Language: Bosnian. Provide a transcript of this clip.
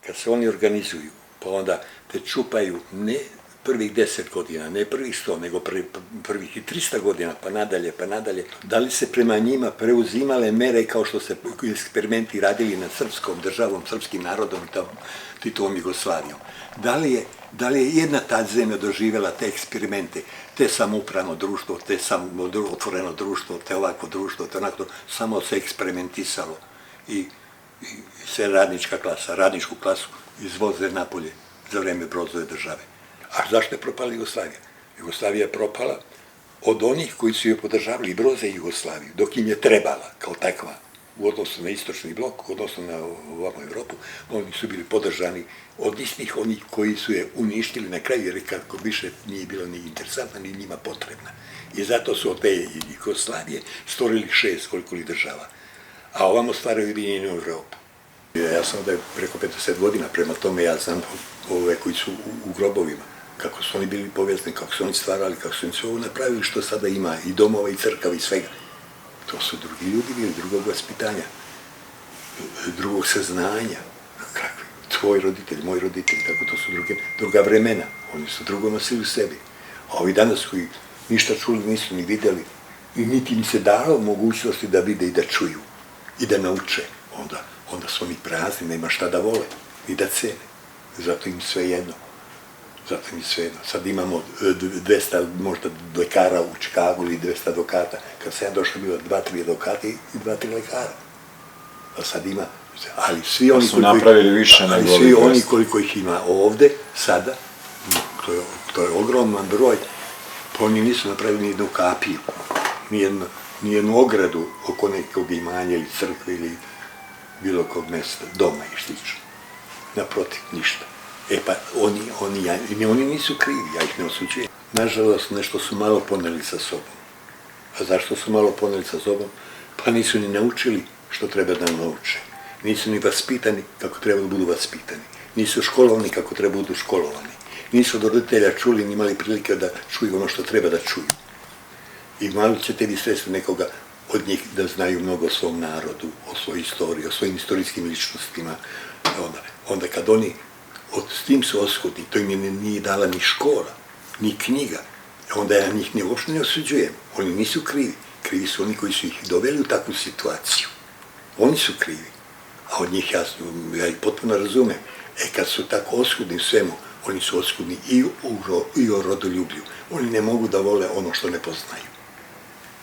kad se oni organizuju, pa onda te čupaju ne prvih 10 godina, ne prvih 100, nego prvih i 300 godina, pa nadalje, da li se prema njima preuzimale mere kao što se eksperimenti radili nad srpskom državom, srpskim narodom i Titovom Jugoslavijom? Da li je jedna ta zemlja doživjela te eksperimente, te samoupravno društvo, te otvoreno društvo, te ovako društvo, te onako, samo se eksperimentisalo i sve radničku klasu izvoze napolje za vreme Brodzove države. A zašto je propala Jugoslavija? Jugoslavija je propala od onih koji su joj podržavali Broza i Jugoslaviju, dok im je trebala kao takva u odnosu na istočni blok, u odnosu na ovom Evropu, oni su bili podržani od istih onih koji su je uništili na kraju, jer kako više nije bilo ni interesantna, ni njima potrebna. I zato su od te Jugoslavije stvorili 6 koliko li država. A ovamo stvaraju Ujedinjenu Evropu. Ja sam ovdje preko 50 godina, prema tome ja znam ove koji su u grobovima, kako su oni bili povijesni, kako su oni stvarali, kako su oni sve ovo napravili što sada ima, i domova, i crkava, i svega. To su drugi ljudi bili, drugog vaspitanja, drugog saznanja. Kakvi? Tvoj roditelj, moj roditelj, tako to su druga vremena. Oni su drugo nosili u sebi. A ovi danas koji ništa čuli, nisu ni videli, i niti im se dalo mogućnosti da vide i da čuju, i da nauče, onda su oni prazni, nema šta da vole, i da cene. Zato im sve jedno. Sad imamo 200 možda lekara u Čikagu ili 200 advokata. Kad sam ja došao, bilo 2-3 advokata i 2-3 lekara. A sad ima, ali svi oni koliko ih ima ovde, sada, to je ogroman broj, pa oni nisu napravili ni jednu kapiju, ni jednu ogradu oko nekog imanja ili crkve ili bilo kog mesta, doma i slično. Naprotiv, ništa. E pa, oni nisu krivi, ja ih ne osuđujem. Nažalost, nešto su malo poneli sa sobom. A zašto su malo poneli sa sobom? Pa nisu ni naučili što treba da nauče. Nisu ni vaspitani kako treba da budu vaspitani. Nisu školovani kako treba da budu školovani. Nisu od roditelja čuli ni imali prilike da čuju ono što treba da čuju. I malo ćete vi svesti nekoga od njih da znaju mnogo o svom narodu, o svojoj istoriji, o svojim istorijskim ličnostima. Onda kad oni s tim su oskudni, to im nije dala ni škola, ni knjiga, onda ja njih uopšte ne osuđujem. Oni nisu krivi. Krivi su oni koji su ih doveli u takvu situaciju. Oni su krivi. A od njih ja ih potpuno razumem. Kad su tako oskudni u svemu, oni su oskudni i o rodoljublju. Oni ne mogu da vole ono što ne poznaju.